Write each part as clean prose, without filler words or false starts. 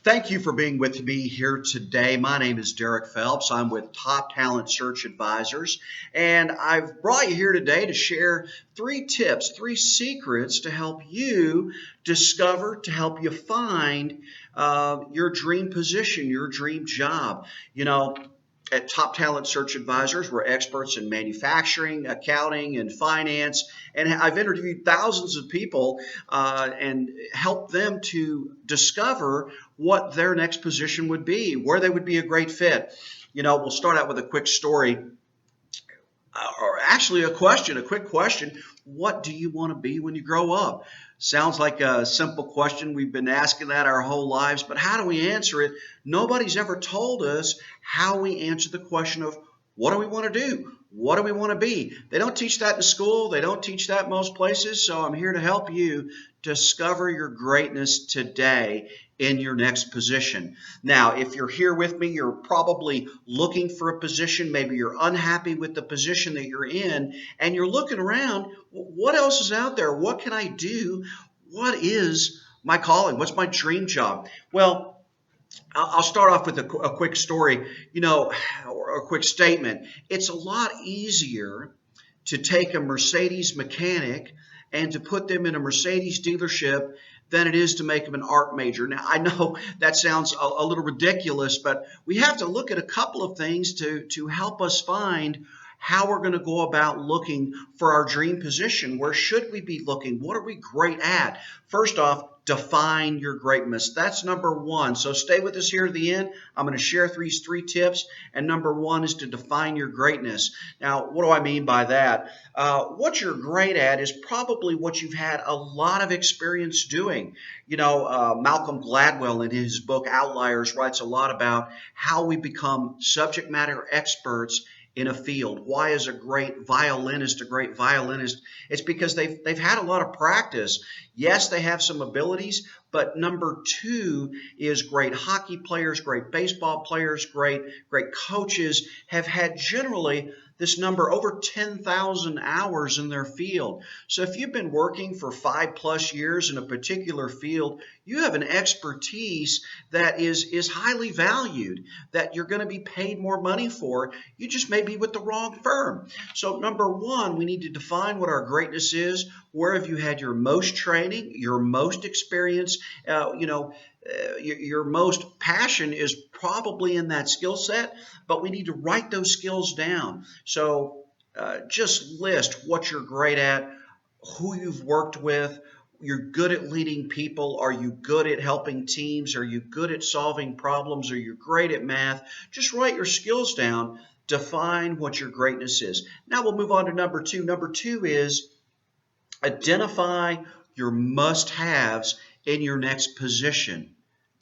Thank you for being with me here today. My name is Derek Phelps. I'm with Top Talent Search Advisors, and I've brought you here today to share three tips, three secrets to help you discover, to help you find your dream position, your dream job. You know, at Top Talent Search Advisors, we're experts in manufacturing, accounting, and finance. And I've interviewed thousands of people and helped them to discover what their next position would be, where they would be a great fit. We'll start out with a quick story, or actually a quick question. What do you want to be when you grow up? Sounds like a simple question. We've been asking that our whole lives, but how do we answer it? Nobody's ever told us how we answer the question of what do we want to do? What do we want to be? They don't teach that in school. They don't teach that most places. So I'm here to help you discover your greatness today in your next position. Now, if you're here with me, you're probably looking for a position. Maybe you're unhappy with the position that you're in, and you're looking around. What else is out there? What can I do? What is my calling? What's my dream job? Well, I'll start off with a quick story, or a quick statement. It's a lot easier to take a Mercedes mechanic and to put them in a Mercedes dealership than it is to make them an art major. Now, I know that sounds a little ridiculous, but we have to look at a couple of things to help us find how we're going to go about looking for our dream position. Where should we be looking? What are we great at? First off, define your greatness. That's number one. So stay with us here at the end. I'm going to share these three tips. And number one is to define your greatness. Now, what do I mean by that? What you're great at is probably what you've had a lot of experience doing. Malcolm Gladwell in his book Outliers writes a lot about how we become subject matter experts in a field. Why is a great violinist a great violinist? It's because they've had a lot of practice. Yes, they have some abilities, but number two is great hockey players, great baseball players, great coaches have had generally this number over 10,000 hours in their field. So if you've been working for 5+ years in a particular field, you have an expertise that is highly valued, that you're going to be paid more money for. You just may be with the wrong firm. So number one, we need to define what our greatness is. Where have you had your most training, your most experience? Your most passion is probably in that skill set, but we need to write those skills down. So just list what you're great at, who you've worked with. You're good at leading people. Are you good at helping teams? Are you good at solving problems? Are you great at math? Just write your skills down. Define what your greatness is. Now we'll move on to number two. Number two is identify your must-haves in your next position.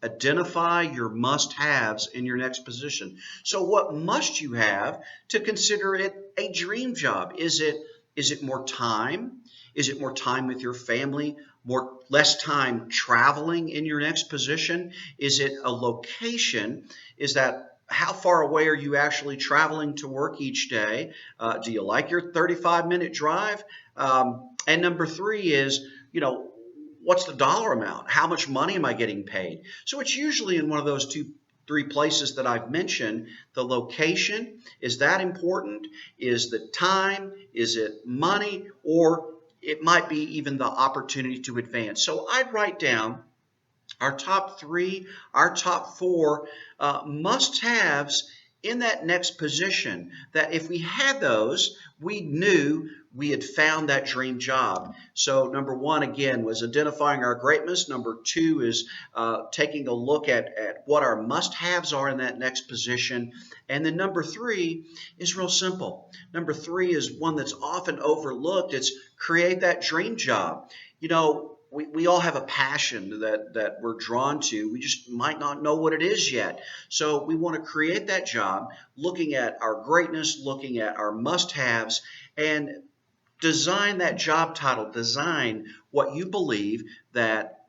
Identify your must-haves in your next position. So what must you have to consider it a dream job? Is it more time? Is it more time with your family? Less time traveling in your next position? Is it a location? Is that how far away are you actually traveling to work each day? Do you like your 35-minute drive? And number three is, what's the dollar amount? How much money am I getting paid? So it's usually in one of those three places that I've mentioned. The location, is that important? Is the time? Is it money? Or it might be even the opportunity to advance. So I'd write down our top three, our top four must-haves in that next position, that if we had those, we knew we had found that dream job. So number one, again, was identifying our greatness. Number two is taking a look at what our must-haves are in that next position. And then number three is real simple. Number three is one that's often overlooked. It's create that dream job. We all have a passion that we're drawn to. We just might not know what it is yet. So we want to create that job, looking at our greatness, looking at our must-haves, and design that job title, design what you believe that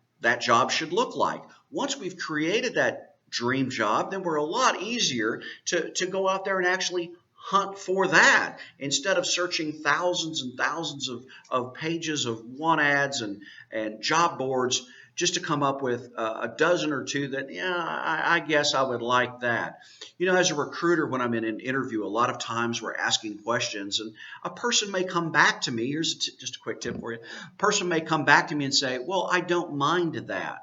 job should look like. Once we've created that dream job, then we're a lot easier to go out there and actually hunt for that instead of searching thousands and thousands of pages of want ads and job boards. just to come up with a dozen or two that, yeah, I guess I would like that. As a recruiter, when I'm in an interview, a lot of times we're asking questions, and a person may come back to me. Here's just a quick tip for you. A person may come back to me and say, well, I don't mind that.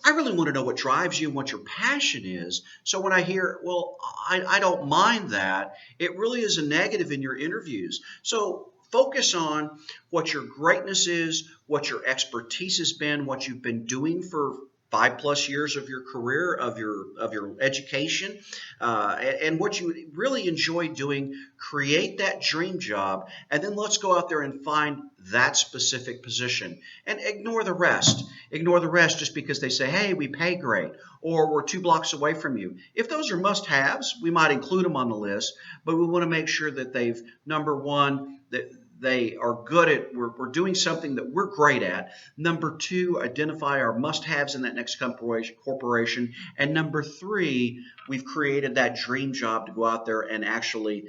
I really want to know what drives you and what your passion is. So when I hear, well, I don't mind that, it really is a negative in your interviews. So focus on what your greatness is, what your expertise has been, what you've been doing for 5+ years of your career, of your education, and what you really enjoy doing. Create that dream job, and then let's go out there and find that specific position, and ignore the rest. Ignore the rest just because they say, hey, we pay great, or we're 2 blocks away from you. If those are must-haves, we might include them on the list, but we want to make sure that they've, number one, that they are good at, we're doing something that we're great at. Number two, identify our must-haves in that next corporation. And number three, we've created that dream job to go out there and actually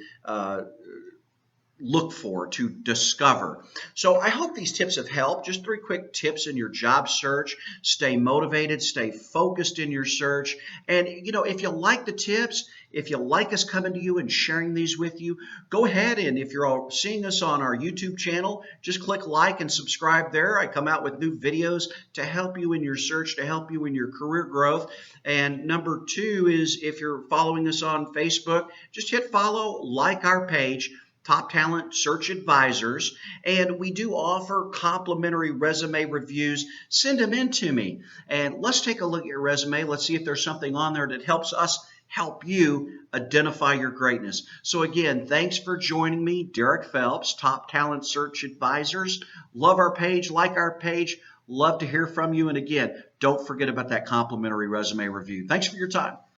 look for, to discover. So I hope these tips have helped. Just 3 quick tips in your job search. Stay motivated, stay focused in your search. And if you like the tips, if you like us coming to you and sharing these with you, go ahead, and if you're seeing us on our YouTube channel, just click like and subscribe there. I come out with new videos to help you in your search, to help you in your career growth. And number 2 is, if you're following us on Facebook, just hit follow, like our page, Top Talent Search Advisors, and we do offer complimentary resume reviews. Send them in to me, and let's take a look at your resume. Let's see if there's something on there that helps us help you identify your greatness. So again, thanks for joining me, Derek Phelps, Top Talent Search Advisors. Love our page, like our page, love to hear from you, and again, don't forget about that complimentary resume review. Thanks for your time.